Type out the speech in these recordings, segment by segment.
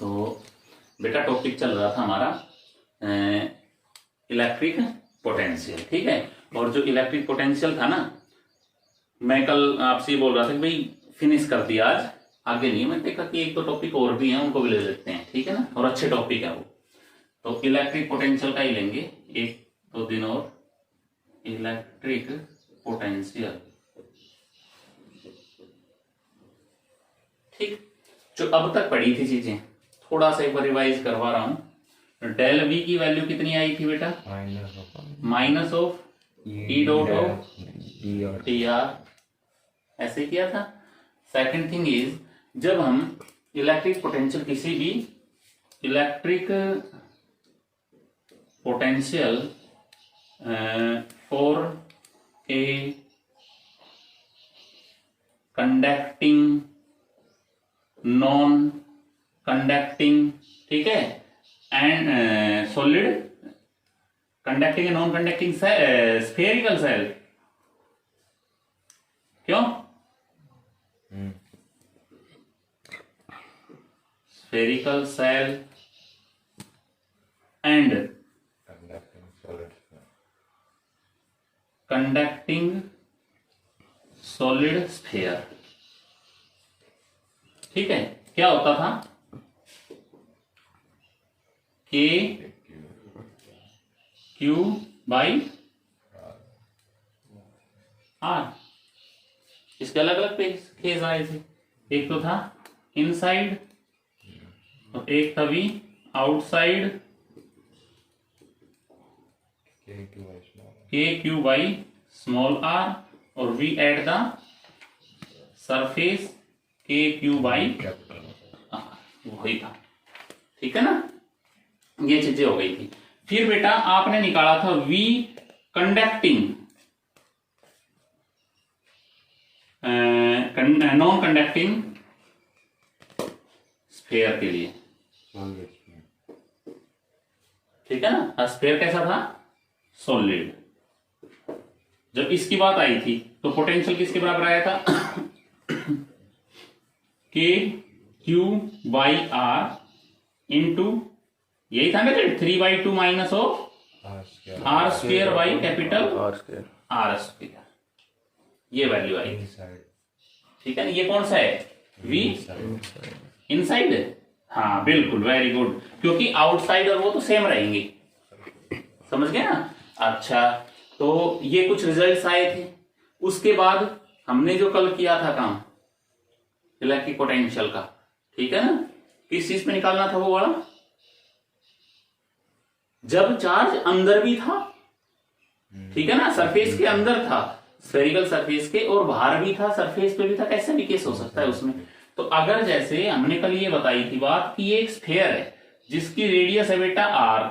तो बेटा टॉपिक चल रहा था हमारा इलेक्ट्रिक पोटेंशियल, ठीक है। और जो इलेक्ट्रिक पोटेंशियल था ना, मैं कल आपसे ये बोल रहा था कि भाई फिनिश कर दिया आज, आगे नहीं। मैं देखा कि एक दो टॉपिक और भी हैं, उनको भी ले लेते हैं, ठीक है ना, और अच्छे टॉपिक है वो। तो इलेक्ट्रिक पोटेंशियल का ही लेंगे एक दो दिन और, इलेक्ट्रिक पोटेंशियल, ठीक। जो अब तक पढ़ी थी चीजें थोड़ा सा एक बार रिवाइज करवा रहा हूं। डेल वी की वैल्यू कितनी आई थी बेटा? Minus of E dot of T R, ऐसे किया था। सेकंड थिंग इज, जब हम इलेक्ट्रिक पोटेंशियल, किसी भी electric potential for a conducting non conducting, ठीक है, and solid conducting and non conducting spherical shell, क्यों spherical shell and conducting solid sphere, ठीक है। क्या होता था? के क्यू बाई आर। इसके अलग अलग केस आए थे। एक तो था इनसाइड और एक था वी आउटसाइड, के क्यू बाई स्मॉल आर, और वी एट द सरफेस के क्यू बाई वही था, ठीक है ना। ये चीजें हो गई थी। फिर बेटा आपने निकाला था V conducting non conducting sphere के लिए, ठीक है ना। स्फेयर कैसा था? सॉलिड। जब इसकी बात आई थी तो पोटेंशियल किसके बराबर आया था? के क्यू बाई आर इंटू, यही था ना 3/2 minus of R square by capital R square, ये वैल्यू आई, ठीक है ना। ये कौन सा है? वी इनसाइड, हाँ बिल्कुल, वेरी गुड, क्योंकि आउटसाइड और वो तो सेम रहेंगे, समझ गए ना। अच्छा, तो ये कुछ रिजल्ट्स आए थे। उसके बाद हमने जो कल किया था काम इलेक्ट्रिक पोटेंशियल का, ठीक है ना, किस चीज पे निकालना था वो वाला? जब चार्ज अंदर भी था, ठीक है ना, सरफेस के अंदर था, स्फेरिकल सरफेस के, और बाहर भी था, सरफेस पे भी था, कैसे भी केस हो सकता है उसमें। तो अगर जैसे हमने कल ये बताई थी बात कि ये एक स्फेयर है जिसकी रेडियस है बेटा आर,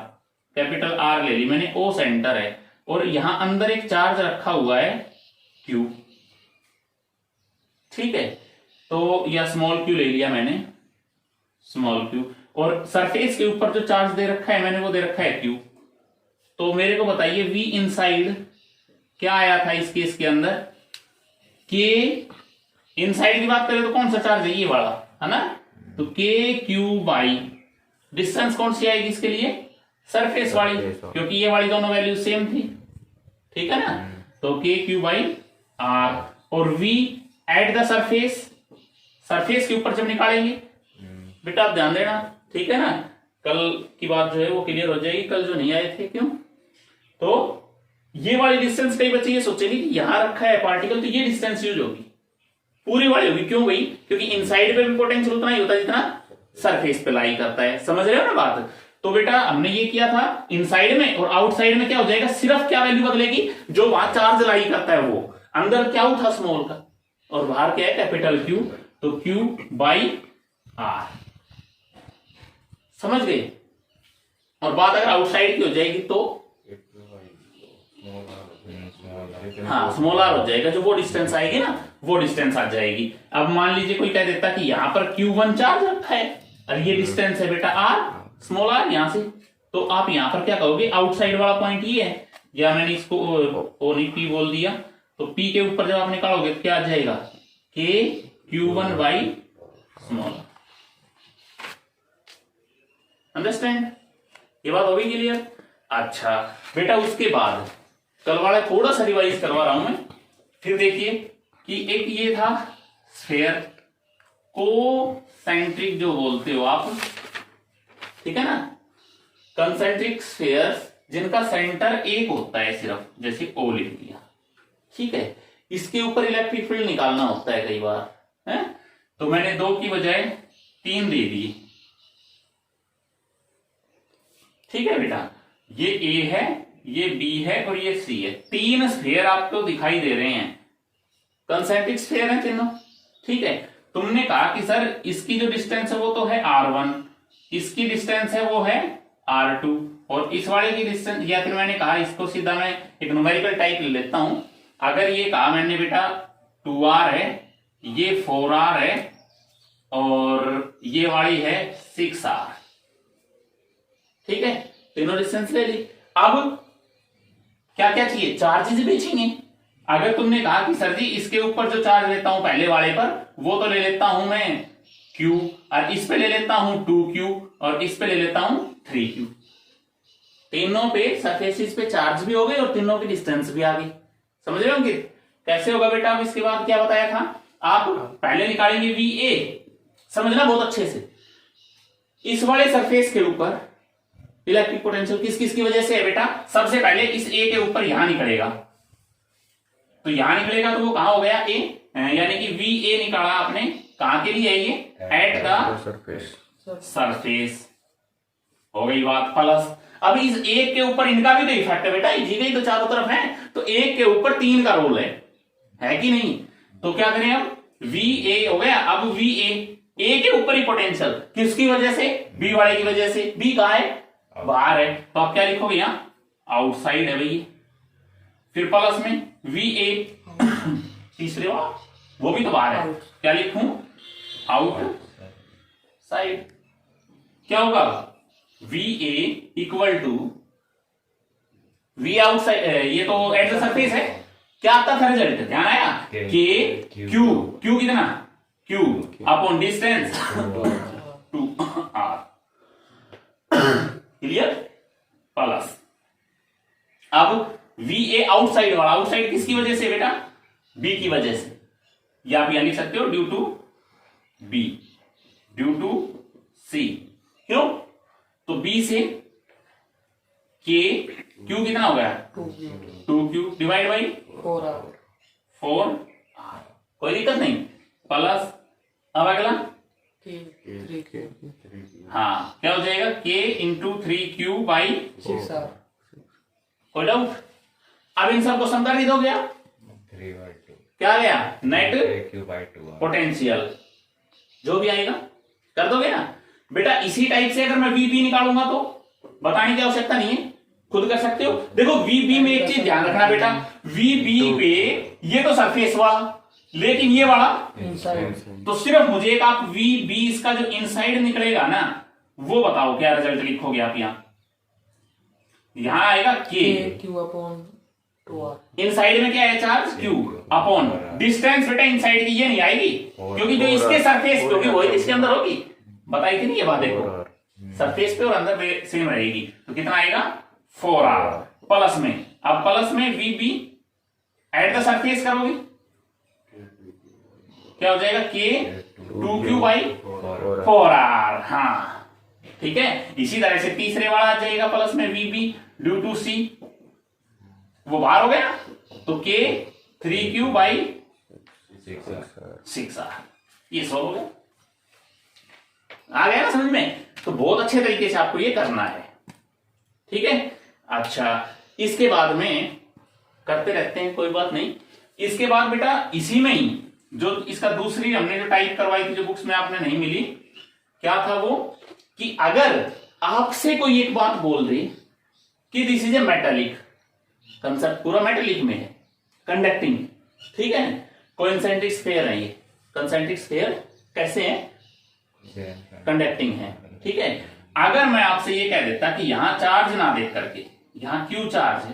कैपिटल आर ले ली मैंने, ओ सेंटर है, और यहां अंदर एक चार्ज रखा हुआ है क्यू, ठीक है। तो या स्मॉल क्यू ले लिया मैंने, स्मॉल क्यू, और सरफेस के ऊपर जो चार्ज दे रखा है मैंने वो दे रखा है क्यू। तो मेरे को बताइए वी इनसाइड क्या आया था इस केस के अंदर? के इनसाइड की बात करें तो कौन सा चार्ज है? ये वाला है ना। तो के क्यू बाई डिस्टेंस कौन सी आएगी इसके लिए? सरफेस वाली, क्योंकि ये वाली दोनों वैल्यू सेम थी, ठीक है ना। तो के क्यू बाई आर, और V at the surface, surface के ऊपर जब निकालेंगे बेटा आप ध्यान देना, ठीक है ना। कल की बात जो है वो क्लियर हो जाएगी, कल जो नहीं आए थे क्यों। तो ये वाली डिस्टेंस कई बच्चे ये सोचेंगे कि यहां रखा है पार्टिकल तो ये डिस्टेंस यूज होगी, पूरी वाली होगी। क्यों भाई? क्योंकि इनसाइड पे भी पोटेंशियल उतना ही होता है जितना सरफेस पे लाई करता है, समझ रहे हो ना बात। तो बेटा हमने ये किया था इनसाइड में, और आउटसाइड में क्या हो जाएगा? सिर्फ क्या वैल्यू बदलेगी? जो वहां चार्ज लाई करता है वो, अंदर क्या था स्मॉल का, और बाहर क्या है? Capital Q. तो क्यू बाई आर, समझ गए। और बात अगर आउटसाइड की हो जाएगी तो हाँ स्मॉल आर हो जाएगा, जो वो डिस्टेंस आएगी ना वो डिस्टेंस आ जाएगी। अब मान लीजिए कोई कह देता कि यहां पर Q1 चार्ज रखा है और ये डिस्टेंस है बेटा R, स्मॉल r यहां से, तो आप यहां पर क्या कहोगे? आउटसाइड वाला पॉइंट ये है, या मैंने इसको ओ नहीं P बोल दिया, तो P के ऊपर जब आप निकालोगे तो क्या आ जाएगा? K Q1 by small, understand? ये बात होगी क्लियर? अच्छा बेटा, उसके बाद कल वाला थोड़ा सा रिवाइज करवा रहा हूं मैं। फिर देखिए कि एक ये था स्फेयर, कोसेंट्रिक जो बोलते हो आप, ठीक है ना, कंसेंट्रिक स्फेयर्स जिनका सेंटर एक होता है सिर्फ, जैसे ओ लिख दिया, ठीक है। इसके ऊपर इलेक्ट्रिक फील्ड निकालना होता है कई बार, है? तो मैंने 2 की बजाय 3 दे दिए, ठीक है बेटा। ये ए है, ये बी है और ये सी है। 3 स्फेयर आपको दिखाई दे रहे हैं, कंसेंट्रिक स्फेयर है तीनों, ठीक है। तुमने कहा कि सर इसकी जो डिस्टेंस है वो तो है r1, इसकी डिस्टेंस है वो है r2, और इस वाले की डिस्टेंस, या फिर मैंने कहा इसको सीधा मैं एक न्यूमेरिकल टाइप ले लेता हूं। अगर ये कहा मैंने बेटा 2r है, ये 4r है, और ये वाली है 6r, ठीक है। तीनों डिस्टेंस ले ली। अब क्या क्या चाहिए? चार्जेस बेचेंगे। अगर तुमने कहा कि सर जी इसके ऊपर जो चार्ज लेता हूं पहले वाले पर, वो तो ले लेता हूं मैं Q, और इस पे ले लेता हूं 2Q, और इस पे ले लेता हूं 3Q। तीनों पे सरफेसिस पे चार्ज भी हो गए और तीनों की डिस्टेंस भी आ गई। समझ रहे होंगे कैसे होगा बेटा? अब इसके बाद क्या बताया था, आप पहले निकालेंगे VA, समझना बहुत अच्छे से। इस वाले सरफेस के ऊपर इलेक्ट्रिक पोटेंशियल किस किस की वजह से है बेटा? सबसे पहले इस ए के ऊपर यहां निकलेगा, तो यहां निकलेगा तो वो कहां हो गया? ए, यानी कि VA निकाला आपने, कहां के लिए है ये? एट द सरफेस, हो गई बात। प्लस अब इस एक के ऊपर इनका भी तो इफेक्ट है बेटा, इसी तो चारों तरफ है, तो एक के ऊपर 3 का रोल है कि नहीं? तो क्या करें अब? VA हो गया। अब VA, ए के ऊपर ही पोटेंशियल, किसकी वजह से? बी वाले की वजह से। बी कहां है? बाहर है, तो आप क्या लिखोगे? यहां आउटसाइड है भैया। फिर प्लस में VA, तीसरे वाला वो भी तो बाहर है, क्या लिखूं? Outside. क्या होगा? VA equal to V outside, ये तो एट द सरफेस है। क्या आता था रिजल्ट? ध्यान आया? K Q कितना? Q upon distance 2R, clear? Plus अब VA आउटसाइड वाला, आउटसाइड किसकी वजह से बेटा? B की वजह से, या आप यहां लिख सकते हो due to B, due to C। क्यों? तो B से K, Q कितना हो गया? 2Q डिवाइड बाई 4R, कोई दिक्कत नहीं। प्लस अब अगला हाँ, क्या हो जाएगा? K into 3Q by 6R। कोई डाउट? अब इन सबको समझा नहीं दोगे आप? 3/2 क्या गया? नेट पोटेंशियल जो भी आएगा कर दोगे ना बेटा। इसी टाइप से अगर मैं VB निकालूंगा तो बताने की आवश्यकता नहीं है, खुद कर सकते हो। देखो VB में एक चीज ध्यान रखना बेटा, VB पे ये तो सरफेस वाला, लेकिन ये वाला इनसाइड, तो सिर्फ मुझे एक आप VB इसका जो इनसाइड निकलेगा ना वो बताओ, क्या रिजल्ट लिखोगे आप? यहां आएगा Q अपॉन 2R। इनसाइड में क्या है? चार्ज Q अपॉन डिस्टेंस बेटा इनसाइड की ये नहीं आएगी, क्योंकि जो इसके सरफेस पे होगी वही इसके अंदर होगी। बताई थी नहीं ये बात? देखो सरफेस पे और अंदर पे सेम रहेगी, तो कितना आएगा? 4R। प्लस में, अब प्लस में VB एट द सरफेस करोगे, क्या हो जाएगा? K 2Q by 4R। हाँ ठीक है। इसी तरह से तीसरे वाला आ जाएगा प्लस में VB ड्यू टू C, वो बाहर हो गया, तो K 3Q बाई 6R। ये सॉल्व हो गया, आ गया ना समझ में? तो बहुत अच्छे तरीके से आपको ये करना है, ठीक है। अच्छा, इसके बाद में करते रहते हैं, कोई बात नहीं। इसके बाद बेटा इसी में ही जो इसका दूसरी हमने जो टाइप करवाई थी, जो बुक्स में आपने नहीं मिली, क्या था वो? कि अगर आपसे कोई एक बात बोल दे कि this is a metallic, concept पूरा मेटालिक में है, कंडक्टिंग, ठीक है, कोइंसेंट्रिक स्फीयर है ये। कंसेंट्रिक स्फीयर कैसे है? कंडक्टिंग है, ठीक है। अगर मैं आपसे ये कह देता कि यहां चार्ज ना देख करके यहां Q चार्ज है,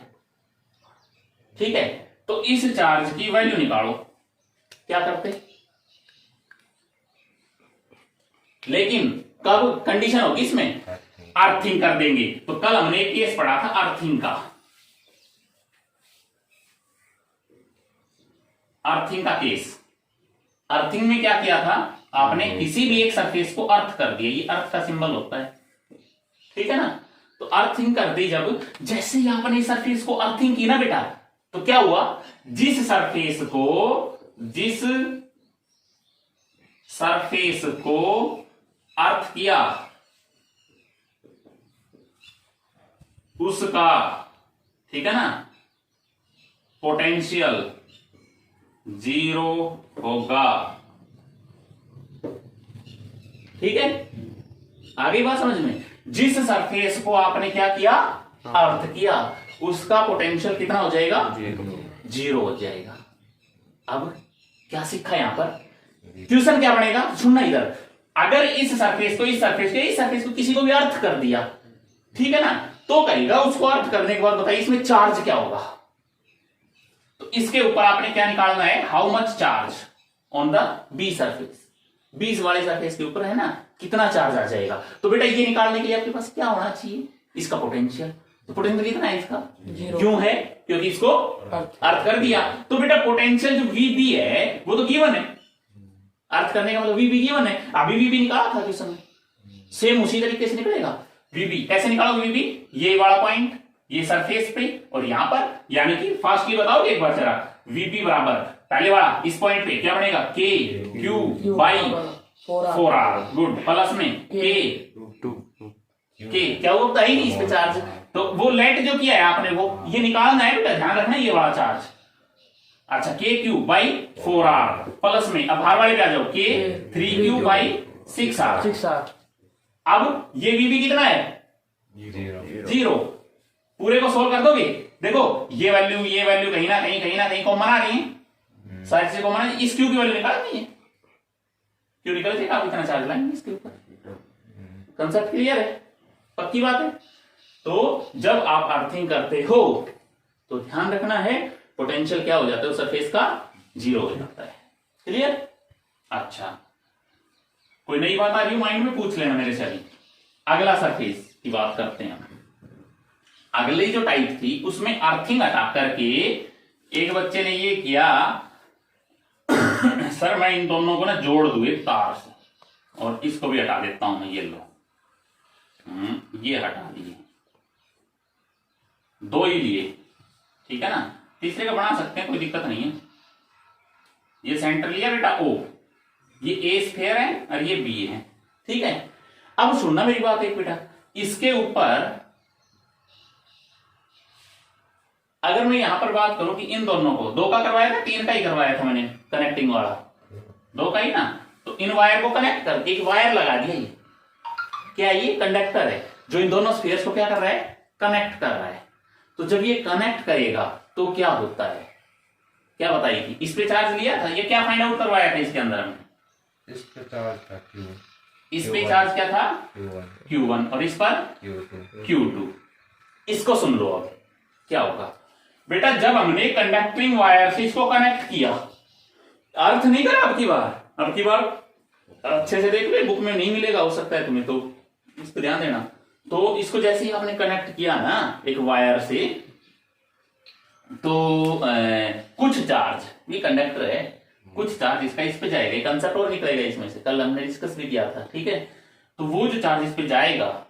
ठीक है, तो इस चार्ज की वैल्यू निकालो, क्या करते? लेकिन कब कंडीशन होगी इसमें? अर्थिंग कर देंगे। तो कल हमने एक केस पढ़ा था अर्थिंग का, अर्थिंग का केस। अर्थिंग में क्या किया था आपने, किसी भी एक सरफेस को अर्थ कर दिया, ये अर्थ का सिंबल होता है, ठीक है ना। तो अर्थिंग कर दी जब, जैसे ही आपने सरफेस को अर्थिंग की ना बेटा, तो क्या हुआ, जिस सरफेस को अर्थ किया उसका, ठीक है ना, पोटेंशियल 0 होगा, ठीक है। आगे बात समझ में, जिस सरफेस को आपने क्या किया, अर्थ किया, उसका पोटेंशियल कितना हो जाएगा, 0 हो जाएगा। अब क्या सीखा यहां पर, ट्यूशन क्या बनेगा, सुनना इधर, अगर इस सरफेस को किसी को भी अर्थ कर दिया, ठीक है ना, तो कहेगा उसको अर्थ करने के बाद बताइए इसमें चार्ज क्या होगा। तो इसके ऊपर आपने क्या निकालना है, how much charge on the B surface, बीस वाले सरफेस के ऊपर है ना, कितना चार्ज आ जाएगा। तो बेटा ये निकालने के लिए आपके पास क्या होना चाहिए, इसका पोटेंशियल। तो पोटेंशियल कितना है इसका, क्यों है, क्योंकि इसको अर्थ कर दिया। तो बेटा पोटेंशियल जो वीबी है वो तो गिवन है, अर्थ करने का मतलब वीबी गिवन है। अभी वीबी निकाला था ट्यूशन में, सेम उसी तरीके से निकलेगा। वीबी कैसे निकालोगे, वीबी ये वाला पॉइंट, ये सरफेस पे और यहां पर, यानी कि फास्ट की बताओगे एक बार जरा, वीबी बराबर पहले वाला इस पॉइंट पे क्या बनेगा, के Q by 4r, good, plus में के क्या होता है नहीं इस पे चार्ज। तो वो लेट जो किया है आपने वो ये निकालना है बेटा, ध्यान रखना ये वाला चार्ज। अच्छा के क्यू बाई 4r प्लस में, अब बाहर वाले पे आ जाओ, के 3q बाई 6r। अब ये वीबी कितना है, 0। पूरे को सोल्व कर दोगे, देखो ये वैल्यू कहीं ना कहीं कॉमन आ रही है, साइड से कॉमन है, इस क्यू की वैल्यू निकालनी है, क्यों निकल जाएगा, आप इतना चार्ज लाएंगे इसके ऊपर। कंसेप्ट क्लियर है, पक्की बात है। तो जब आप अर्थिंग करते हो तो ध्यान रखना है पोटेंशियल क्या हो जाता है, सरफेस का 0 हो जाता है, क्लियर। अच्छा कोई नई बात आ रही हो माइंड में, पूछ लेना मेरे से। अभी अगला सरफेस की बात करते हैं। अगली जो टाइप थी उसमें अर्थिंग हटा करके एक बच्चे ने ये किया, सर मैं इन दोनों को ना जोड़ दूं एक तार से, और इसको भी हटा देता हूं मैं, ये लो, ये हटा दिए, 2 ही लिए, ठीक है ना, तीसरे का बना सकते हैं, कोई दिक्कत नहीं है। ये सेंटर लिया बेटा O, ये A स्फीयर है और ये B है, ठीक है। अब सुनना मेरी बात एक बेटा, इसके ऊपर अगर मैं यहां पर बात करूं कि इन दोनों को 2 का करवाया था, 3 का ही करवाया था मैंने, कनेक्टिंग वाला 2 का ही ना, तो इन वायर को कनेक्ट कर, एक वायर लगा दिया, ये क्या, ये कंडक्टर है जो इन दोनों स्फीयर्स को क्या कर रहा है, कनेक्ट कर रहा है। तो जब ये कनेक्ट करेगा तो क्या होता है, क्या बताइए, इस पे चार्ज लिया था, ये क्या फाइंड आउट करवाया था इसके अंदर हमने, इस पे चार्ज था Q1, इस पे चार्ज क्या था Q1 और इस पर Q2। इसको सुन लो, अब क्या होगा बेटा, जब हमने कंडक्टिंग वायर से इसको कनेक्ट किया, अर्थ नहीं करा अब की बार अच्छे से देख ले, बुक में नहीं मिलेगा, हो सकता है तुम्हें, तो इस पर ध्यान देना। तो इसको जैसे ही आपने कनेक्ट किया ना एक वायर से, तो कुछ चार्ज, ये कंडक्टर है, कुछ चार्ज इसका इस पे जाएगा, कंसेप्ट और निकलेगा इसमें से, कल हमने डिस्कस भी किया था, ठीक है। तो वो जो चार्ज इस पे जाएगा,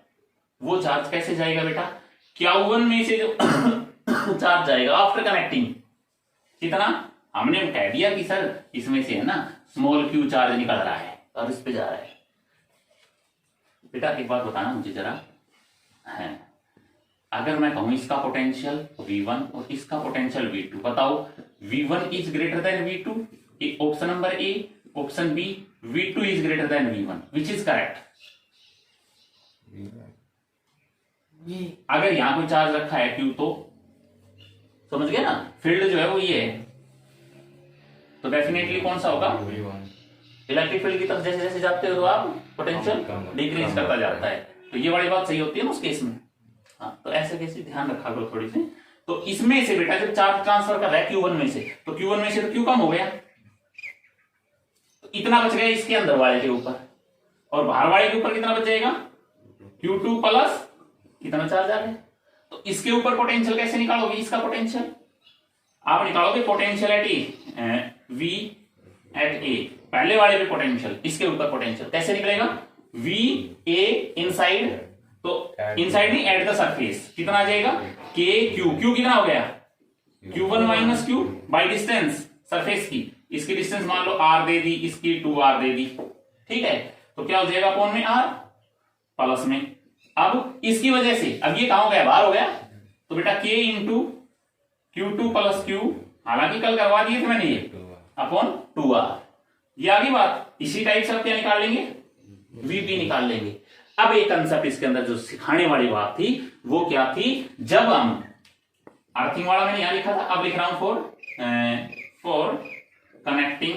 वो चार्ज कैसे जाएगा बेटा, Q1 में से जो चार्ज जाएगा आफ्टर कनेक्टिंग, कितना, हमने कह दिया कि सर इसमें से है ना स्मॉल q चार्ज निकल रहा है और इस पे जा रहा है। बेटा एक बात बताना मुझे जरा, है अगर मैं कहूं इसका पोटेंशियल V1 और इसका पोटेंशियल V2, बताओ V1 is greater than V2, option number A, option B V2 is greater than V1, which is correct. अगर यहां कोई चार्ज रखा है Q, तो समझ गए ना, फील्ड जो है वो ये है, तो डेफिनेटली कौन सा होगा, इलेक्ट्रिक फील्ड की तरफ जैसे जैसे जाते हो आप पोटेंशियल डिक्रीज करता जाता है। तो ये वाली बात सही होती है ना उस केस में, हाँ, तो ऐसे कैसे ध्यान रखा करो थोड़ी सी। तो इसमें से बेटा जब चार्ज ट्रांसफर कर रहा है Q1 में से, तो Q1 में से तो Q कम हो गया, तो इतना बच गया इसके अंदर वाले के ऊपर, और बाहर वाले के ऊपर कितना बच जाएगा, Q2 प्लस कितना चार्ज आ गया। तो इसके ऊपर पोटेंशियल कैसे निकालोगे, इसका पोटेंशियल आप निकालोगे potential at A, V at A, पहले वाले पे पोटेंशियल, इसके ऊपर पोटेंशियल कैसे निकलेगा, V A इनसाइड, तो इनसाइड नहीं एट द सरफेस कितना आ जाएगा, K Q, Q कितना हो गया Q1 minus Q by distance surface की, इसकी डिस्टेंस मान लो R दे दी, इसकी 2R दे दी, ठीक है। तो क्या हो जाएगा अपॉन में R प्लस में, अब इसकी वजह से अब ये कहां हो गया, बाहर हो गया, तो बेटा K into Q2 plus Q, हालांकि कल करवा दिए थे मैंने ये, अपॉन 2R। ये आगे बात, इसी टाइप से आप क्या निकाल लेंगे, VP निकाल लेंगे। अब एक कंसेप्ट इसके अंदर जो सिखाने वाली बात थी वो क्या थी, जब हम अर्थिंग वाला मैंने यहां लिखा था, अब लिख रहा हूं for connecting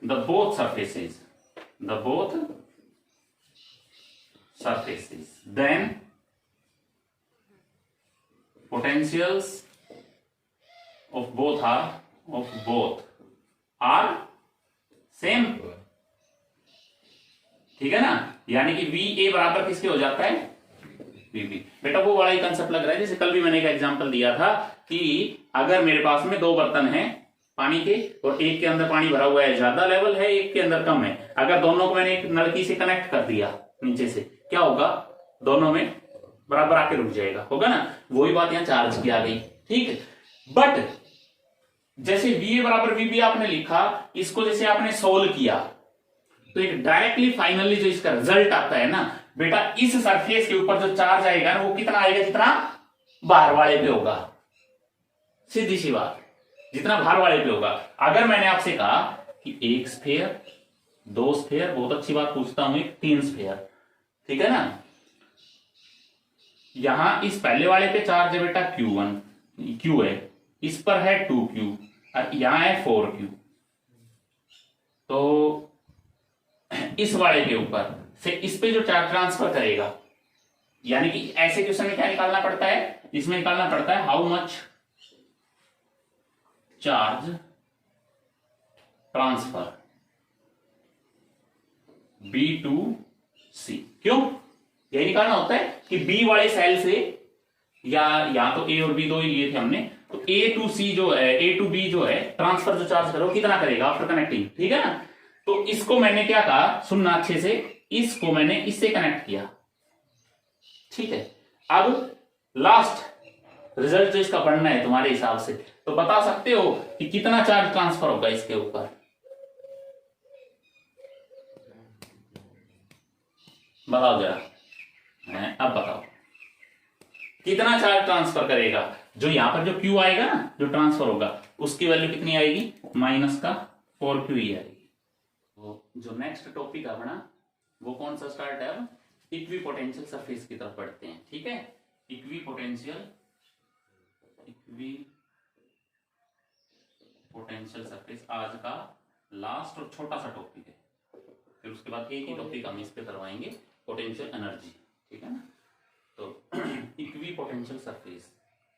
the both surfaces, then potentials of both are same, ठीक है ना। यानी कि VA बराबर किसके हो जाता है, VB। बेटा वो वाला ही कंसेप्ट लग रहा है जैसे कल भी मैंने एक एग्जांपल दिया था कि अगर मेरे पास में दो बर्तन हैं पानी के और एक के अंदर पानी भरा हुआ है, ज्यादा लेवल है, एक के अंदर कम है, अगर दोनों को मैंने एक नलकी से कनेक्ट कर दिया नीचे से, क्या होगा, दोनों में बराबर आके रुक जाएगा, होगा ना। वही बात यहां चार्ज की आ गई, ठीक है। बट जैसे VA बराबर VB आपने लिखा, इसको जैसे आपने सोल्व किया तो एक डायरेक्टली फाइनली जो इसका रिजल्ट आता है ना बेटा, इस सरफेस के ऊपर जो चार्ज आएगा ना वो कितना आएगा, जितना बाहर वाले पे होगा, सीधी सी बात, जितना बाहर वाले पे होगा। अगर मैंने आपसे कहा कि एक स्फीयर, दो स्फीयर, बहुत अच्छी बात पूछता हूं, एक 3 स्फीयर, ठीक है ना, यहां इस पहले वाले पे चार्ज है बेटा Q है, इस पर है 2Q और यहां है 4Q, तो इस वाले के ऊपर से इस पे जो चार्ज ट्रांसफर करेगा, यानी कि ऐसे क्वेश्चन में क्या निकालना पड़ता है, इसमें निकालना पड़ता है how much charge transfer B to C, क्यों यही निकालना होता है कि B वाले सेल से, या तो A और B दो ही लिए थे हमने, तो A टू C जो है, A टू B जो है ट्रांसफर जो चार्ज करो कितना करेगा आफ्टर कनेक्टिंग, ठीक है ना। तो इसको मैंने क्या कहा, सुनना अच्छे से, इसको मैंने इससे कनेक्ट किया, ठीक है। अब लास्ट रिजल्ट जो इसका पढ़ना है तुम्हारे हिसाब से, तो बता सकते हो कि कितना चार्ज ट्रांसफर होगा इसके ऊपर, बताओ जरा, अब बताओ कितना चार्ज ट्रांसफर करेगा, जो यहां पर जो Q आएगा ना, जो ट्रांसफर होगा, उसकी वैल्यू कितनी आएगी, माइनस का 4Q ही आएगी। जो नेक्स्ट टॉपिक अपना वो कौन सा स्टार्ट है, अब इक्वी पोटेंशियल सरफेस की तरफ बढ़ते हैं, ठीक है। इक्वी पोटेंशियल सरफेस आज का लास्ट और छोटा सा टॉपिक है, फिर उसके बाद एक ही टॉपिक हम इस पे करवाएंगे, पोटेंशियल एनर्जी, ठीक है ना। तो इक्वी पोटेंशियल सरफेस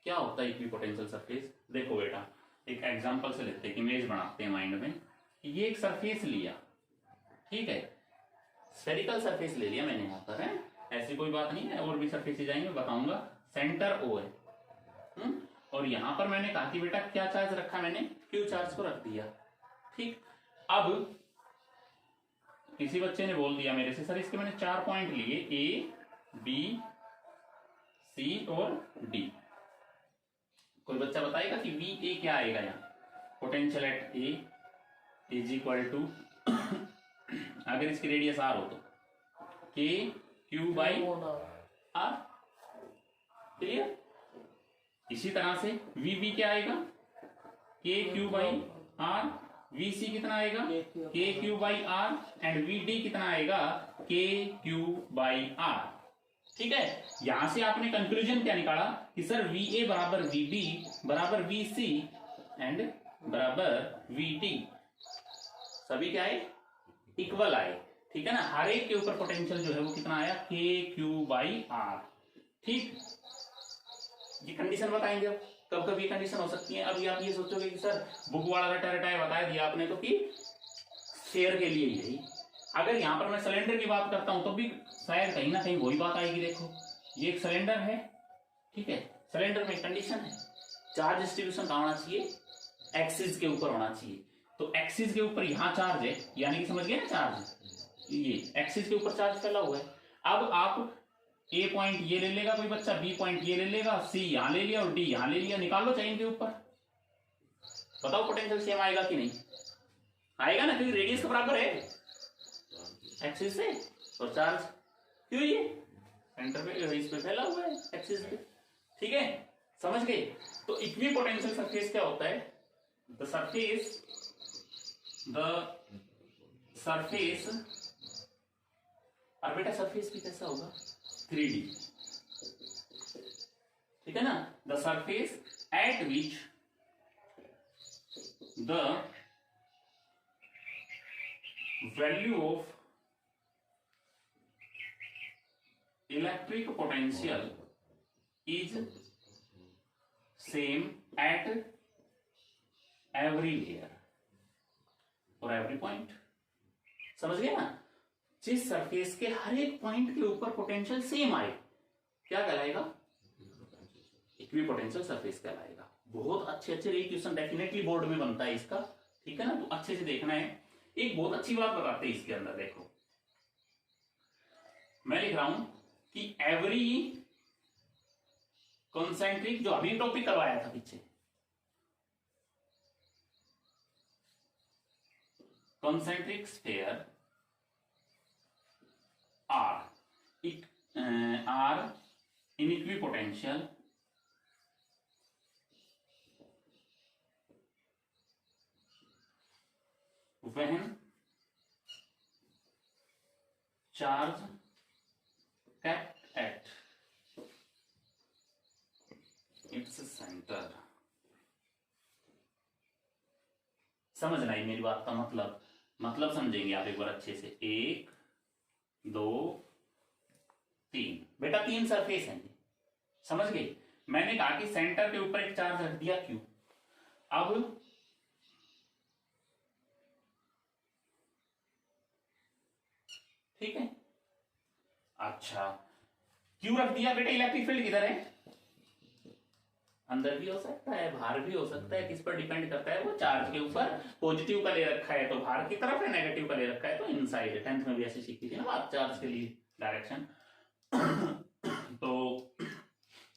क्या होता है, इक्वी पोटेंशियल सरफेस देखो बेटा, एक एग्जांपल से लेते हैं, इमेज बनाते हैं माइंड में, ये एक सरफेस लिया, ठीक है, स्फेरिकल सरफेस ले लिया मैंने यहां पर, है ऐसी कोई बात नहीं है, और भी सरफेस जाएंगे बताऊंगा, सेंटर O है, और यहां पर मैंने कहा कि बेटा क्या चार्ज रखा, मैंने Q चार्ज को रख दिया, ठीक। अब किसी बच्चे ने बोल दिया मेरे से, सर इसके मैंने 4 पॉइंट लिए, A B C और D, कोई बच्चा बताएगा कि VA क्या आएगा, यहाँ potential at A is equal to, अगर इसकी रेडियस R हो तो KQ बाई R, क्लियर। इसी तरह से VB क्या आएगा, KQ बाई R, VC कितना आएगा, KQ by R, and VD कितना आएगा, KQ बाई R, ठीक है। यहां से आपने कंक्लूजन क्या निकाला कि सर VA बराबर VB बराबर VC एंड बराबर VD, सभी क्या है, इक्वल आए, ठीक है ना। हर एक के ऊपर पोटेंशियल जो है वो कितना आया, KQ बाई R, ठीक। ये कंडीशन बताएंगे, अब कब कब ये कंडीशन हो सकती है। अभी आप ये सोचोगे कि सर बुक वाला रटा रटाया बता दिया आपने तो कि शेयर के लिए यही, अगर यहां पर मैं सिलेंडर की बात करता हूं तो भी शायद कहीं ना कहीं वही बात आएगी। देखो ये एक सिलेंडर है, ठीक है, सिलेंडर में कंडीशन है चार्ज डिस्ट्रीब्यूशन कहां होना चाहिए, एक्सिस के ऊपर होना चाहिए। तो एक्सिस के ऊपर यहां चार्ज है, यानी कि समझ गए ना चार्ज, ये एक्सिस के ऊपर चार्ज फैला हुआ है। अब आप ए पॉइंट ये ले लेगा कोई बच्चा, बी पॉइंट ये ले लेगा, सी यहां ले लिया और डी यहां ले लिया, निकाल लो चेन के ऊपर, बताओ पोटेंशियल सेम आएगा कि नहीं आएगा ना, क्योंकि रेडियस के बराबर है एक्सिस से, और चार्ज क्यों ये सेंटर पे इस पे फैला हुआ है एक्सिस पे, ठीक है, समझ गए। तो इक्विपोटेंशियल सरफेस क्या होता है, द सरफेस, और बेटा सरफेस भी कैसा होगा 3D, ठीक है ना, the surface at which the value of electric potential is same at everywhere और एवरी पॉइंट, समझ गए ना। जिस सरफेस के हर एक पॉइंट के ऊपर पोटेंशियल सेम आए क्या कहलाएगा, इक्विपोटेंशियल सरफेस कहलाएगा। बहुत अच्छे अच्छे क्वेश्चन डेफिनेटली बोर्ड में बनता है इसका, ठीक है ना, तो अच्छे से देखना है। एक बहुत अच्छी बात बताते हैं इसके अंदर, देखो मैं लिख रहा हूं कि एवरी कॉन्सेंट्रिक, जो अभी टॉपिक करवाया था पीछे, concentric sphere are in equipotential when charge kept at its center। समझना ही मेरी बात का मतलब समझेंगे आप एक बार अच्छे से। 1 2 3 बेटा 3 सरफेस हैं, समझ गए। मैंने कहा कि सेंटर के ऊपर एक चार्ज रख दिया क्यों, अब ठीक है, अच्छा क्यों रख दिया बेटा, इलेक्ट्रिक फील्ड किधर है, अंदर भी हो सकता है बाहर भी हो सकता है, किस पर डिपेंड करता है, वो चार्ज के ऊपर। पॉजिटिव का ले रखा है तो बाहर की तरफ है, नेगेटिव का ले रखा है तो इनसाइड। 10th में भी ऐसे सीखी थी ना बात चार्ज के लिए डायरेक्शन। तो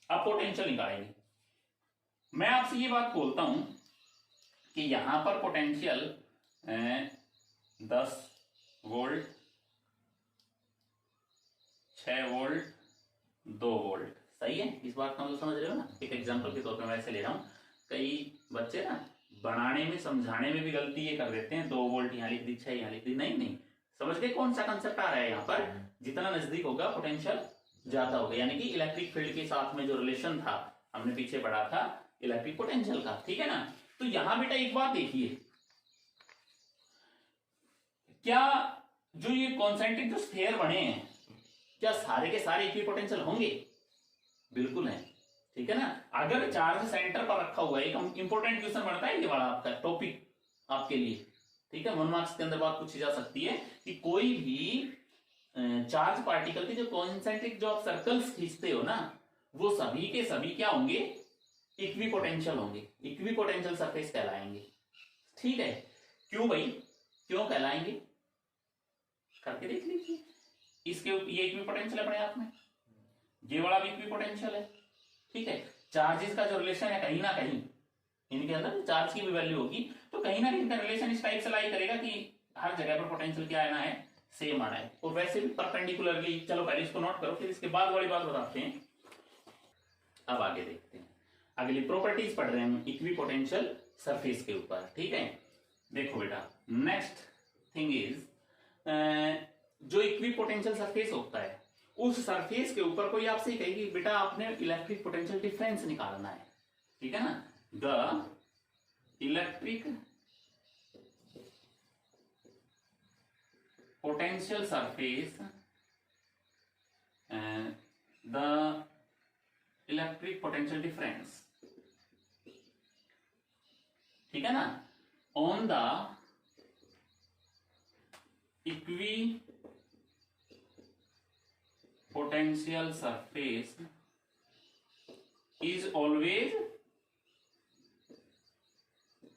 अब पोटेंशियल निकालेंगे। मैं आपसे ये बात बोलता हूं कि यहां पर पोटेंशियल 10 वोल्ट, 6 वोल्ट, 2 वोल्ट, सही है, इस बात को तो समझ रहे हो ना। एक एग्जांपल के तौर पे मैं ऐसे ले रहा हूं, कई बच्चे ना बनाने में समझाने में भी गलती ये कर देते हैं, 2 वोल्ट यहां लिख दी, 6 यहां लिख दी, नहीं समझ गए कौन सा कंसेप्ट आ रहा है। यहाँ पर जितना नजदीक होगा पोटेंशियल ज्यादा होगा, यानी कि इलेक्ट्रिक फील्ड के साथ में जो रिलेशन था हमने पीछे पढ़ा था इलेक्ट्रिक पोटेंशियल का, ठीक है ना। तो यहां बेटा एक बात देखिए, क्या जो ये कॉन्सेंट्रिक जो स्फीयर बने हैं क्या सारे के सारे इक्विपोटेंशियल होंगे, बिल्कुल है, ठीक है ना। अगर चार्ज सेंटर पर रखा हुआ है, एक इंपॉर्टेंट क्वेश्चन बनता है ये वाला आपका टॉपिक आपके लिए, ठीक है, 1 मार्क्स के अंदर बात पूछी जा सकती है कि कोई भी चार्ज पार्टिकल के जो कॉन्सेंट्रिक जो आप सर्कल्स खींचते हो ना, वो सभी के सभी क्या होंगे, इक्विपोटेंशियल होंगे, इक्विपोटेंशियल सरफेस कहलाएंगे, ठीक है। क्यों भाई, क्यों कहलाएंगे, करके देख लीजिए। इसके ये इक्विपोटेंशियल है अपने आप में, ये वाला भी इक्विपोटेंशियल है, ठीक है। चार्जेस का जो रिलेशन है कहीं ना कहीं इनके अंदर चार्ज की भी वैल्यू होगी, तो कहीं ना कहीं इनका रिलेशन इस टाइप से लाई करेगा कि हर जगह पर पोटेंशियल क्या आना है, सेम आना है, और वैसे भी परपेंडिकुलरली। चलो पहले इसको नोट करो, फिर इसके बाद वाली बात बताते हैं। अब आगे देखते हैं, अगली प्रॉपर्टीज पढ़ रहे हैं हम इक्विपोटेंशियल सरफेस के ऊपर, ठीक है। देखो बेटा नेक्स्ट थिंग इज, जो इक्विपोटेंशियल सरफेस होता है उस सरफेस के ऊपर कोई आपसे कहेगी बेटा आपने इलेक्ट्रिक पोटेंशियल डिफरेंस निकालना है, ठीक है ना। The electric potential surface, the electric potential difference, ठीक है ना, on the equi potential surface is always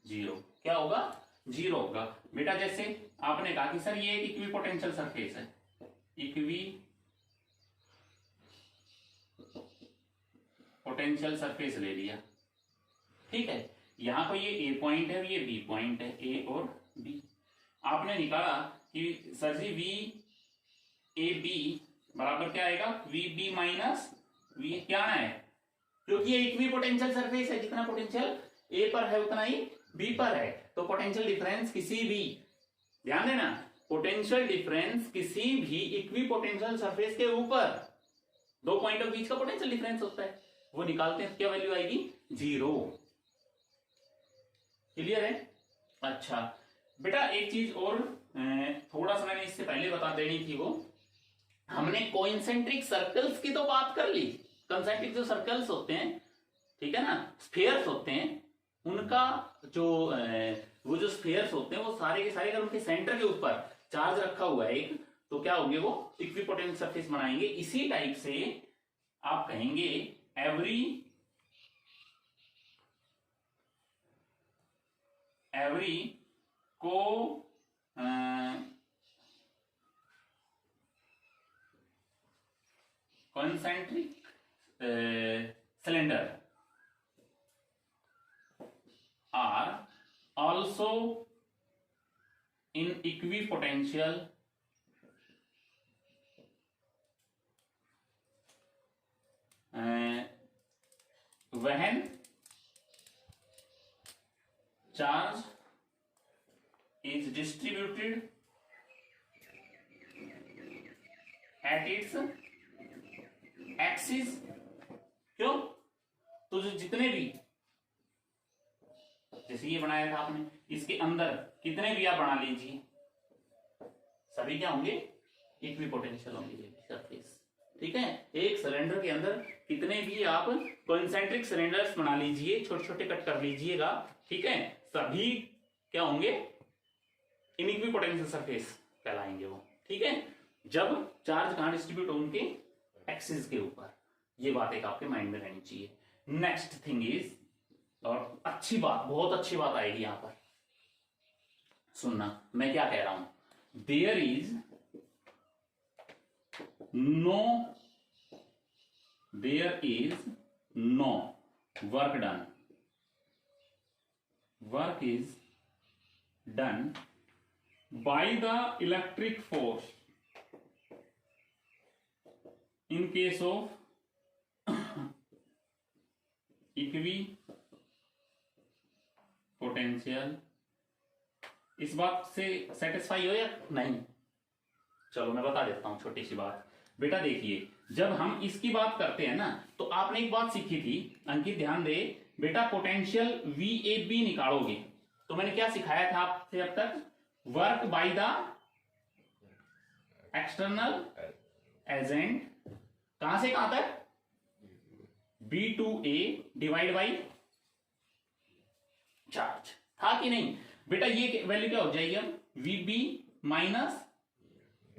zero. क्या होगा? जीरो होगा। बेटा जैसे आपने कहा कि सर ये एक इक्वी पोटेंशियल सरफेस है, इक्वी पोटेंशियल सरफेस ले लिया, ठीक है। यहां पर ये ए पॉइंट है और ये बी पॉइंट है, ए और बी। आपने निकाला कि sir ji V A B बराबर क्या आएगा? वी बी माइनस वी, क्या आना है? क्योंकि ये इक्वी पोटेंशियल सरफेस है, जितना पोटेंशियल ए पर है उतना ही बी पर है, तो पोटेंशियल डिफरेंस किसी भी, ध्यान देना, पोटेंशियल डिफरेंस किसी भी इक्वी पोटेंशियल सरफेस के ऊपर दो पॉइंट के बीच का पोटेंशियल डिफरेंस होता है, वो निकालते हैं, क्या वैल्यू आएगी? जीरो। क्लियर है? अच्छा बेटा एक चीज और थोड़ा सा मैंने इससे पहले बता देनी थी, वो हमने कोइंसेंट्रिक सर्कल्स की तो बात कर ली। कंसेंट्रिक जो सर्कल्स होते हैं, ठीक है ना, स्फीयर्स होते हैं, उनका जो वो जो स्फीयर्स होते हैं वो सारे के सारे अगर उनके सेंटर के ऊपर चार्ज रखा हुआ है एक, तो क्या होंगे? वो इक्विपोटेंशियल सरफेस बनाएंगे। इसी टाइप से आप कहेंगे एवरी को concentric cylinder are also in equipotential when charge is distributed at its axis. क्यों? तो जो जितने भी, जैसे ये बनाया था आपने, इसके अंदर कितने भी आप बना लीजिए, सभी क्या होंगे? इक्विपोटेंशियल होंगे सरफेस, ठीक है। एक सिलेंडर के अंदर कितने भी आप कॉन्सेंट्रिक सिलेंडर्स बना लीजिए, छोटे छोटे कट कर लीजिएगा, ठीक है, सभी क्या होंगे? इन इक्विपोटेंशियल सरफेस कहलाएंगे वो, ठीक है, जब चार्ज कहां डिस्ट्रीब्यूट हो? उनके एक्सिस के ऊपर। ये बात एक आपके माइंड में रहनी चाहिए। नेक्स्ट थिंग इज, और अच्छी बात, बहुत अच्छी बात आएगी यहां पर, सुनना मैं क्या कह रहा हूं। There is no work done, work is done by the electric force in case of equipotential. इस बात से सेटिस्फाई हो या नहीं? चलो मैं बता देता हूं छोटी सी बात। बेटा देखिए, जब हम इसकी बात करते हैं ना, तो आपने एक बात सीखी थी, अंकित ध्यान दे बेटा, पोटेंशियल VAB निकालोगे तो मैंने क्या सिखाया था आपसे अब तक? Work by the external agent, कहां से कहां तक? B2A डिवाइड बाई चार्ज, था कि नहीं? बेटा ये वैल्यू क्या हो जाएगी अब? VB माइनस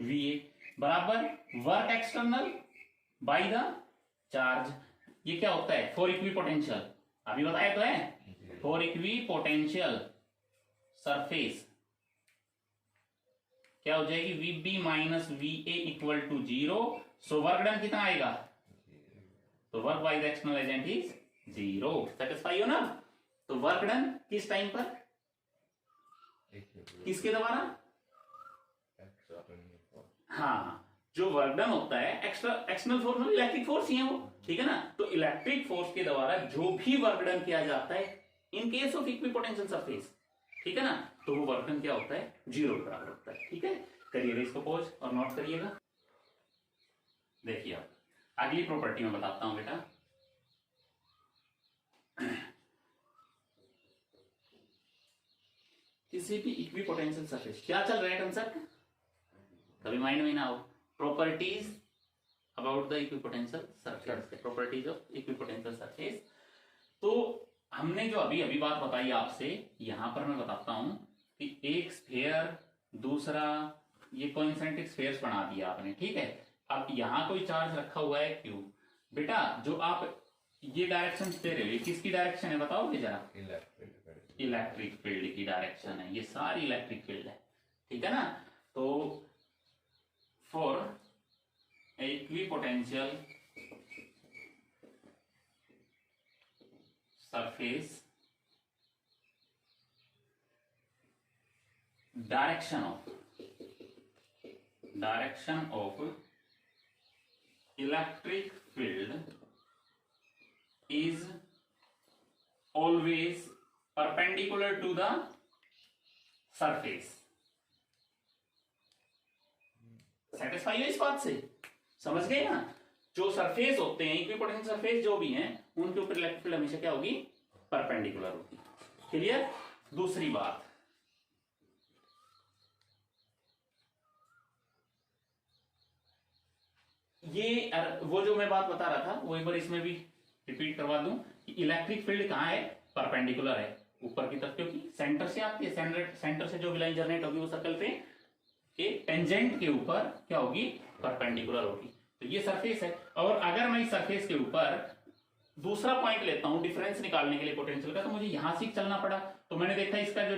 VA बराबर work external by the charge. ये क्या होता है? फॉर इक्वी पोटेंशियल, अभी बताया तो है, फॉर इक्वी पोटेंशियल सरफेस क्या हो जाएगी? VB minus VA equal to 0। So work done कितना आएगा? तो work by the external agent is 0। Satisfy हो ना? तो वर्क डन किस टाइम पर, किसके द्वारा? हाँ, जो वर्क डन होता है एक्सटर्नल फोर्स में इलेक्ट्रिक फोर्स ही है वो, ठीक है ना। तो इलेक्ट्रिक फोर्स के द्वारा जो भी वर्क डन किया जाता है in case of equipotential surface, ठीक है ना, तो वो वर्क डन क्या होता है? 0 के बराबर होता है, ठीक है। करिएगा इसको पॉज और नोट करिएगा। देखिए अब अगली प्रॉपर्टी में बताता हूं बेटा। किसी भी इक्विपोटेंशियल सरफेस, क्या चल रहा है कंसेप्ट? कभी माइंड में ना हो। Properties about the equipotential surface, properties of equipotential surface. तो हमने जो अभी अभी बात बताई आपसे, यहां पर मैं बताता हूं कि एक स्फीयर, दूसरा ये कोइंसिडेंट स्फीयर्स बना दिया आपने, ठीक है। अब यहां कोई चार्ज रखा हुआ है Q, बेटा जो आप ये डायरेक्शन दे रहे हो, ये किसकी डायरेक्शन है बताओगे जरा? इलेक्ट्रिक फील्ड की डायरेक्शन है, ये सारी इलेक्ट्रिक फील्ड है, ठीक है ना। तो for equipotential surface direction of electric field is always perpendicular to the surface। Satisfy है इस बात से? समझ गए ना? जो सरफेस होते हैं, इक्विपोटेंशियल सरफेस जो भी हैं, उनके ऊपर इलेक्ट्रिक फील्ड हमेशा क्या होगी? परपेंडिकुलर होगी। क्लियर? दूसरी बात, ये वो जो मैं बात बता रहा था वो एक बार इसमें भी रिपीट करवा दूं कि इलेक्ट्रिक फील्ड कहां है? परपेंडिकुलर है ऊपर की तरफ, क्योंकि सेंटर से आती है, सेंटर से जो भी लाइन जनरेट होगी वो सर्कल पे के टेंजेंट के ऊपर क्या होगी? परपेंडिकुलर होगी। तो ये सरफेस है, और अगर मैं इस सरफेस के ऊपर दूसरा पॉइंट लेता हूं डिफरेंस निकालने के लिए पोटेंशियल का, तो मुझे यहां से चलना पड़ा। तो मैंने देखा इसका जो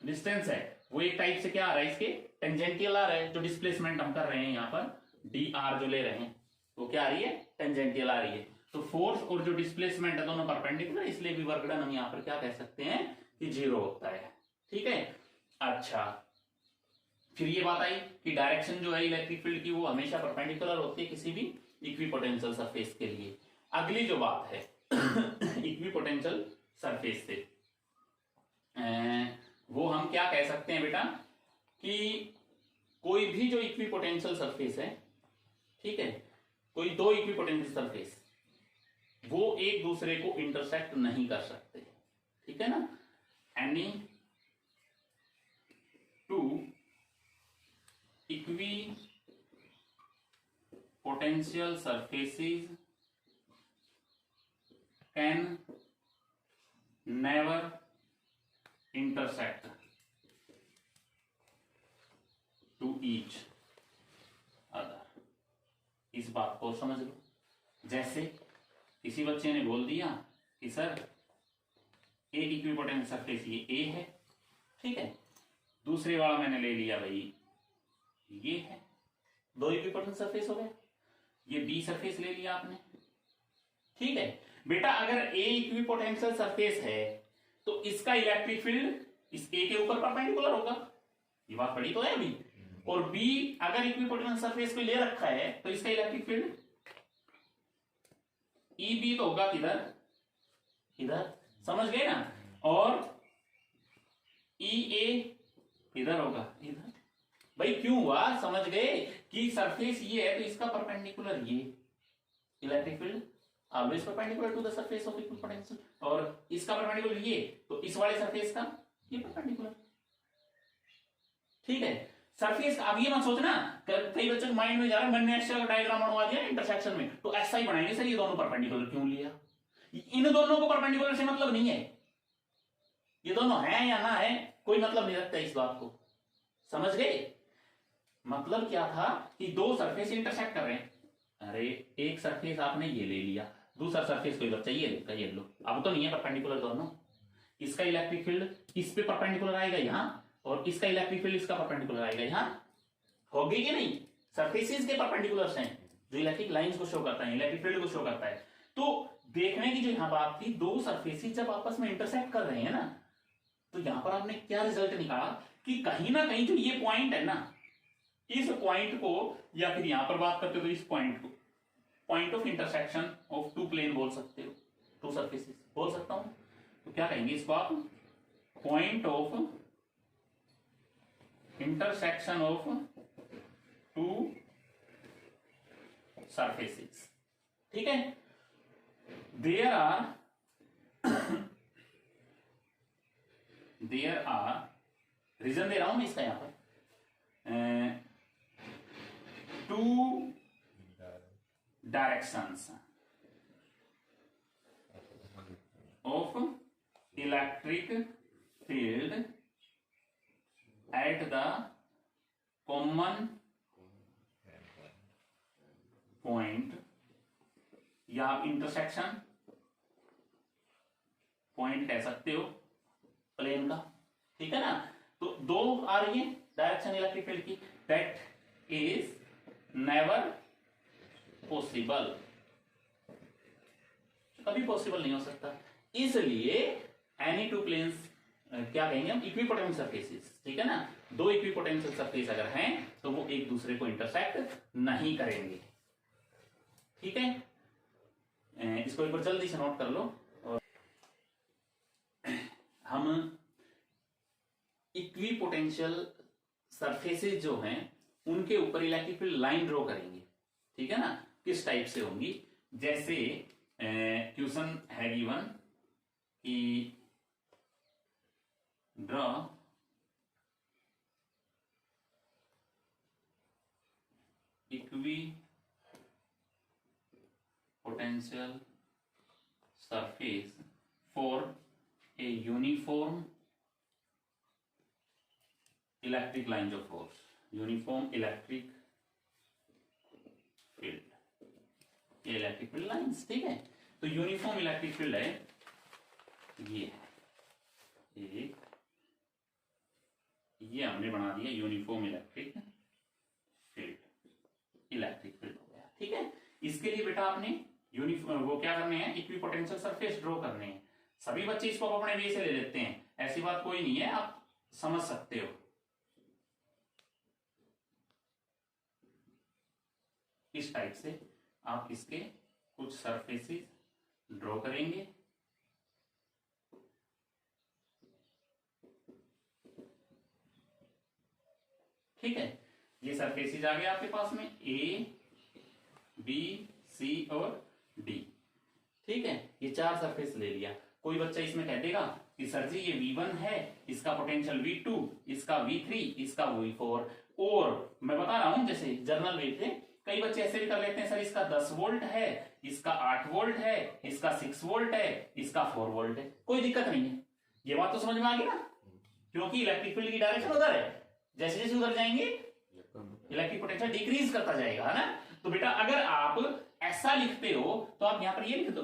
डिस्टेंस है वो एक टाइप से क्या आ रहा है? इसके टेंजेंटियल आ रहा है। जो डिस्प्लेसमेंट हम कर रहे हैं यहाँ पर dr जो ले रहे हैं वो क्या आ रही है? टेंजेंटियल आ रही है। तो फोर्स और जो डिस्प्लेसमेंट है दोनों परपेंडिकुलर, इसलिए भी वर्क डन हम यहाँ पर क्या कह सकते हैं कि 0 होता है, ठीक है। अच्छा, फिर ये बात आई कि डायरेक्शन जो है इलेक्ट्रिक फील्ड की वो हमेशा परपेंडिकुलर होती है किसी भी इक्विपोटेंशियल सरफेस के लिए। अगली जो बात है इक्विपोटेंशियल सरफेस से वो हम क्या कह सकते हैं बेटा कि कोई भी जो इक्विपोटेंशियल सरफेस है, ठीक है, कोई दो इक्विपोटेंशियल सरफेस वो एक दूसरे को इंटरसेक्ट नहीं कर सकते, ठीक है ना। Any two equipotential surfaces can never intersect to each other. इस बात को समझ लो। जैसे किसी बच्चे ने बोल दिया कि सर एक इक्विपोटेंशियल सरफेस ये ए है, ठीक है, दूसरे वाला मैंने ले लिया भाई ये है, दो इक्विपोटेंशियल सरफेस हो गए। ये बी सरफेस ले लिया आपने, ठीक है बेटा। अगर ए इक्विपोटेंशियल सरफेस है तो इसका इलेक्ट्रिक फील्ड इस ए के ऊपर परपेंडिकुलर होगा, ये बात पढ़ी तो है अभी। और बी अगर इक्विपोटेंशियल सरफेस को ले रखा है तो इसका इलेक्ट्रिक फील्ड ई बी तो होगा किधर? इधर, समझ गए ना। और ई ए इधर होगा, इधर। भाई क्यों हुआ? समझ गए कि सरफेस ये है तो इसका परपेंडिकुलर ये electric field always perpendicular to the surface of equipotential, और इसका परपेंडिकुलर ये तो इस वाले सरफेस का ये परपेंडिकुलर, ठीक है। सरफेस अब ये मत सोचना, कई बच्चों के माइंड में जा रहा है मैंने ऐसा डायग्राम बनवा दिया इंटरसेक्शन में तो ऐसा ही बनाएंगे सर, ये दोनों परपेंडिकुलर क्यों लिया? इन दोनों को परपेंडिकुलर से मतलब नहीं है, ये दोनों है या ना है कोई मतलब नहीं रखता इस बात को, समझ गए। मतलब क्या था कि दो सरफेस इंटरसेक्ट कर रहे हैं, अरे एक सरफेस आपने ये ले लिया, दूसरा सरफेस कोई बच्चा ये लो, अब तो नहीं है परपेंडिकुलर दोनों। इसका इलेक्ट्रिक फील्ड इस पे परपेंडिकुलर आएगा यहां, और इसका इलेक्ट्रिक फील्ड इसका परपेंडिकुलर आएगा यहां, होगी कि नहीं? सरफेसेस के परपेंडिकुलर्स हैं जो इलेक्ट्रिक लाइंस को शो करता है, इलेक्ट्रिक फील्ड को शो करता है। तो देखने की जो यहां बात थी, दो सरफेसेस जब आपस में इंटरसेक्ट कर रहे हैं ना, तो यहां पर आपने क्या रिजल्ट निकाला कि कहीं ना कहीं जो ये पॉइंट है ना, इस पॉइंट को, या फिर यहां पर बात करते हो तो इस पॉइंट को point of intersection of two plane बोल सकते हो, टू सरफेसेस बोल सकता हूं। तो क्या कहेंगे इसको आप? Point of intersection of to surfaces, ठीक है। देयर आर रीजन दे रहा हूं मैं इसका यहां पर, two directions of electric field at the common point या आप इंटरसेक्शन पॉइंट कह सकते हो प्लेन का, ठीक है ना। तो दो आ रही है डायरेक्शन इलेक्ट्रिक फील्ड की, दैट इज नेवर पॉसिबल, कभी पॉसिबल नहीं हो सकता। इसलिए एनी टू प्लेन्स क्या कहेंगे हम, इक्विपोटेंशियल सरफेसेस, ठीक है ना। दो इक्विपोटेंशियल सरफेस अगर हैं तो वो एक दूसरे को इंटरसेक्ट नहीं करेंगे, ठीक है। इसको एक बार जल्दी से नोट कर लो। और हम इक्विपोटेंशियल सरफेसेस जो हैं उनके ऊपर इलेक्ट्रिक फील्ड लाइन ड्रॉ करेंगे, ठीक है ना। किस टाइप से होंगी, जैसे क्वेश्चन है गिवन कि draw equipotential surface for a uniform electric line of force, uniform electric field, ये इलेक्ट्रिक फील्ड लाइंस, ठीक है। तो यूनिफॉर्म इलेक्ट्रिक फील्ड है ये, ये हमने बना दिया uniform electric field, electric field हो गया, ठीक है। इसके लिए बेटा आपने यूनिफॉर्म वो क्या करने हैं, इक्विपोटेंशियल सरफेस ड्रॉ करने हैं। सभी बच्चे इसको अपने वे से ले लेते हैं, ऐसी बात कोई नहीं है, आप समझ सकते हो। इस टाइप से आप इसके कुछ सरफेसेस ड्रॉ करेंगे, ठीक है। ये सरफेसेस आ गए आपके पास में ए बी सी और डी, ठीक है। ये चार सरफेस ले लिया। कोई बच्चा इसमें कह देगा कि सर जी ये V1 है, इसका पोटेंशियल V2, इसका V3, इसका V4, और मैं बता रहा हूं जैसे जर्नल वे थे, कई बच्चे ऐसे भी कर लेते हैं सर इसका 10 वोल्ट है, इसका 8 वोल्ट है, इसका 6 वोल्ट है, इसका 4 वोल्ट है। कोई दिक्कत नहीं है, ये बात तो समझ में आ गई ना, क्योंकि इलेक्ट्रिक फील्ड की डायरेक्शन उधर है, जैसे जैसे उधर जाएंगे इलेक्ट्रिक पोटेंशियल डिक्रीज करता जाएगा, है ना। तो बेटा अगर आप ऐसा लिखते हो तो आप यहां पर ये लिख दो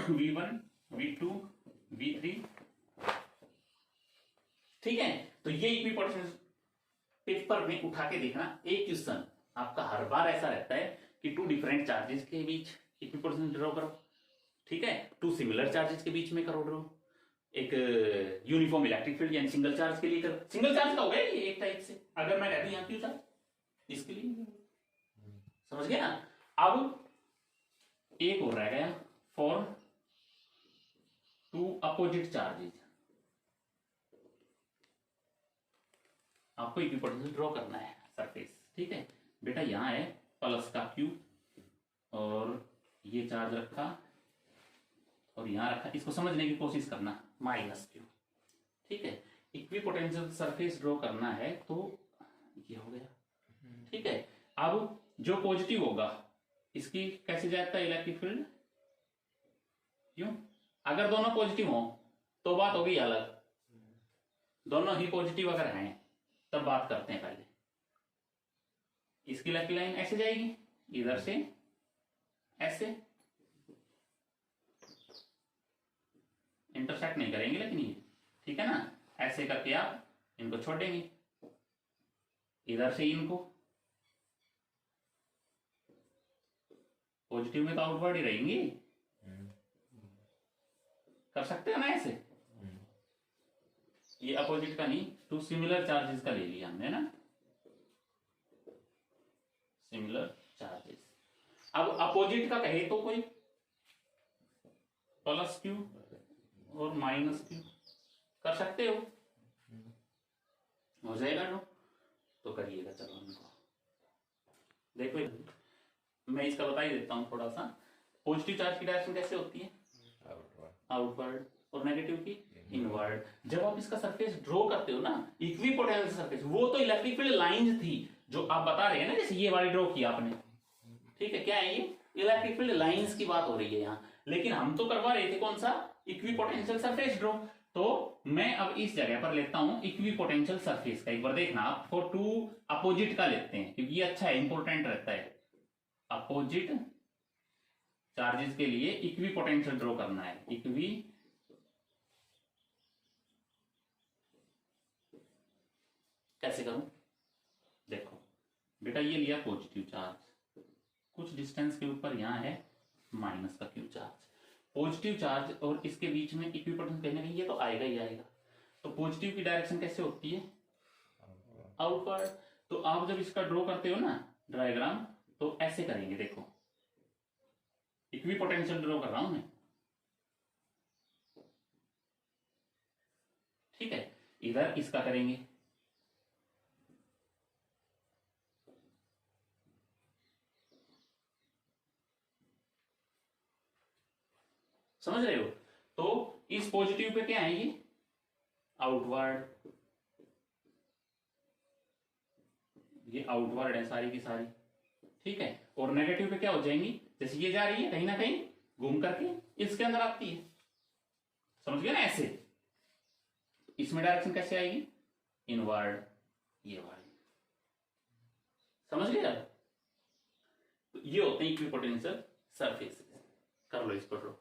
V1 V2 V3, ठीक है। तो ये इक्विपोटेंशियल पेपर में उठा के देखना, एक क्वेश्चन आपका हर बार ऐसा रहता है कि टू डिफरेंट चार्जेस के बीच इक्विपोटेंशियल ड्रॉ करो, ठीक है। टू सिमिलर चार्जेस के बीच में करो ड्रॉ, एक यूनिफॉर्म इलेक्ट्रिक फील्ड यानी सिंगल चार्ज के लिए करो। सिंगल चार्ज का हो गया ये एक टाइप से, अगर मैं कहती हूं क्यों चार्ज, इसके लिए समझ गया ना। अब एक और रह गया, फॉर टू अपोजिट चार्जेस आपको इक्विपोटेंशियल ड्रॉ करना है सरफेस, ठीक है। बेटा यहां है प्लस का Q और ये चार्ज रखा और यहां रखा, इसको समझने की कोशिश करना, माइनस Q, ठीक है। इक्विपोटेंशियल सरफेस ड्रॉ करना है तो ये हो गया, ठीक है। अब जो पॉजिटिव होगा इसकी कैसे जाता है इलेक्ट्रिक फील्ड, क्यों, अगर दोनों पॉजिटिव हो तो बात होगी अलग, दोनों ही पॉजिटिव अगर हैं तब बात करते हैं। पहले इसकी इलेक्ट्रिक लाइन ऐसे जाएगी, इधर से ऐसे, इंटरसेक्ट नहीं करेंगे लेकिन ये, ठीक है ना। ऐसे करके आप इनको छोड़ेंगे, इधर से इनको, पॉजिटिव में तो आउटवर्ड ही रहेंगी, कर सकते हैं ना ऐसे। ये अपोजिट का नहीं, टू सिमिलर चार्जेस का ले लिया हमने ना, सिमिलर चार्जेस। अब अपोजिट का कहे तो कोई प्लस Q और माइनस Q कर सकते हो जाएगा जो, तो करिएगा। चलो उनको देखो, मैं इसका बता ही देता हूं थोड़ा सा। पॉजिटिव चार्ज की डायरेक्शन कैसे होती है, आउटवर्ड, और नेगेटिव की इनवर्ड। जब आप इसका सरफेस ड्रॉ करते हो ना, इक्विपोटेंशियल सरफेस, वो तो इलेक्ट्रिक फील्ड लाइंस थी जो आप बता रहे हैं ना, जैसे ये वाली ड्रॉ किया आपने, ठीक है। क्या है ये, इलेक्ट्रिक फील्ड लाइंस की बात हो रही है यहाँ, लेकिन हम तो करवा रहे थे कौन सा, इक्विपोटेंशियल सरफेस ड्रॉ। तो मैं अब इस जगह पर लेता हूं इक्विपोटेंशियल सरफेस का। एक बार देखना, आपको टू अपोजिट का लेते हैं क्योंकि ये अच्छा है, इंपॉर्टेंट रहता है। अपोजिट चार्जेस के लिए इक्विपोटेंशियल ड्रॉ करना है। इक्वी कैसे करूं? देखो बेटा, ये लिया पॉजिटिव चार्ज, कुछ डिस्टेंस के ऊपर यहां है माइनस का क्यू चार्ज। पॉजिटिव चार्ज और इसके बीच में इक्विपोटेंशियल कहीं ना कहीं ये तो आएगा ही आएगा। तो पॉजिटिव की डायरेक्शन कैसे होती है? आउटवर्ड। तो आप जब इसका ड्रॉ करते हो ना डायग्राम, तो ऐसे करेंगे। देखो इक्विपोटेंशियल ड्रॉ कर रहा हूं मैं, ठीक है। इधर इसका करेंगे, समझ रहे हो? तो इस पॉजिटिव पे क्या आएंगे? आउटवर्ड। ये आउटवर्ड है सारी की सारी, ठीक है। और नेगेटिव पे क्या हो जाएंगी? जैसे ये जा रही है कहीं ना कहीं घूम करके इसके अंदर आती है, समझ गए ना? ऐसे इसमें डायरेक्शन कैसे आएगी? इनवर्ड, ये वाली, समझ गए? अब तो ये होते हैं इक्विपोटेंशियल सरफेस। कर लो इसको ड्रॉ।